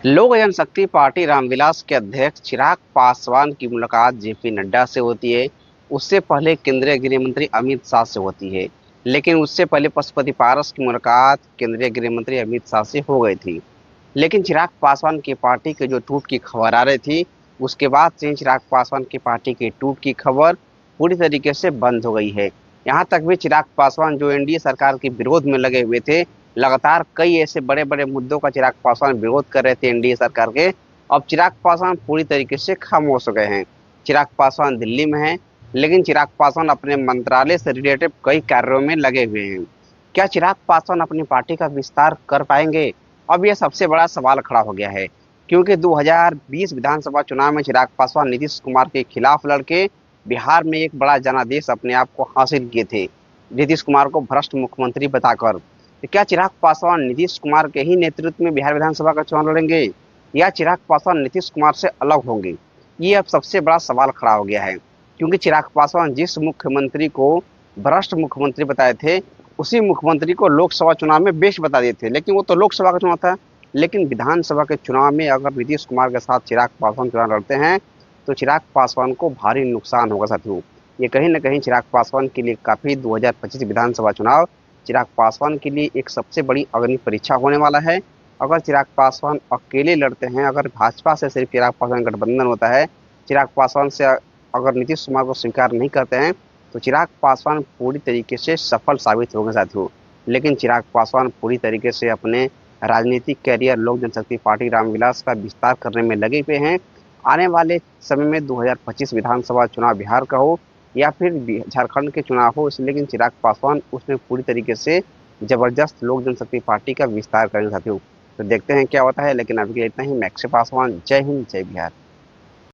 लोक जनशक्ति पार्टी रामविलास के अध्यक्ष चिराग पासवान की मुलाकात जेपी नड्डा से होती है। उससे पहले केंद्रीय गृह मंत्री अमित शाह से होती है। लेकिन उससे पहले पशुपति पारस की मुलाकात केंद्रीय गृह मंत्री अमित शाह से हो गई थी। लेकिन चिराग पासवान की पार्टी के जो टूट की खबर आ रही थी, उसके बाद से चिराग पासवान की पार्टी की टूट की खबर पूरी तरीके से बंद हो गई है। यहाँ तक भी चिराग पासवान जो एनडीए सरकार के विरोध में लगे हुए थे, लगातार कई ऐसे बड़े बड़े मुद्दों का चिराग पासवान विरोध कर रहे थे एनडीए सरकार के। अब चिराग पासवान पूरी तरीके से खामोश हो गए हैं। चिराग पासवान दिल्ली में हैं, लेकिन चिराग पासवान अपने मंत्रालय से रिलेटेड कई कार्यों में लगे हुए हैं। क्या चिराग पासवान अपनी पार्टी का विस्तार कर पाएंगे? अब यह सबसे बड़ा सवाल खड़ा हो गया है, क्योंकि 2020 विधानसभा चुनाव में चिराग पासवान नीतीश कुमार के खिलाफ लड़के बिहार में एक बड़ा जनादेश अपने आप को हासिल किए थे, नीतीश कुमार को भ्रष्ट मुख्यमंत्री बताकर। तो क्या चिराग पासवान नीतीश कुमार के ही नेतृत्व में बिहार विधानसभा का चुनाव लड़ेंगे, या चिराग पासवान नीतीश कुमार से अलग होंगे? ये अब सबसे बड़ा सवाल खड़ा हो गया है, क्योंकि चिराग पासवान जिस मुख्यमंत्री को भ्रष्ट मुख्यमंत्री बताए थे, उसी मुख्यमंत्री को लोकसभा चुनाव में बेस्ट बता दिए थे। लेकिन वो तो लोकसभा का चुनाव था। लेकिन विधानसभा के चुनाव में अगर नीतीश कुमार के साथ चिराग पासवान चुनाव लड़ते हैं, तो चिराग पासवान को भारी नुकसान होगा साथियों। ये कहीं ना कहीं चिराग पासवान के लिए काफी 2025 विधानसभा चुनाव चिराग पासवान के लिए एक सबसे बड़ी अग्नि परीक्षा होने वाला है। अगर चिराग पासवान अकेले लड़ते हैं, अगर भाजपा से सिर्फ चिराग पासवान गठबंधन होता है, चिराग पासवान से अगर नीतीश कुमार को स्वीकार नहीं करते हैं, तो चिराग पासवान पूरी तरीके से सफल साबित होंगे साथियों। लेकिन चिराग पासवान पूरी तरीके से अपने राजनीतिक कैरियर लोक जनशक्ति पार्टी रामविलास का विस्तार करने में लगे हुए हैं। आने वाले समय में 2025 विधानसभा चुनाव बिहार का हो या फिर झारखंड के चुनाव हो, लेकिन चिराग पासवान उसमें पूरी तरीके से जबरदस्त लोक जनशक्ति पार्टी का विस्तार करेंगे साथियों। तो देखते हैं क्या होता है, लेकिन अभी के लिए इतना ही। मैक्स पासवान, जय हिंद, जय बिहार।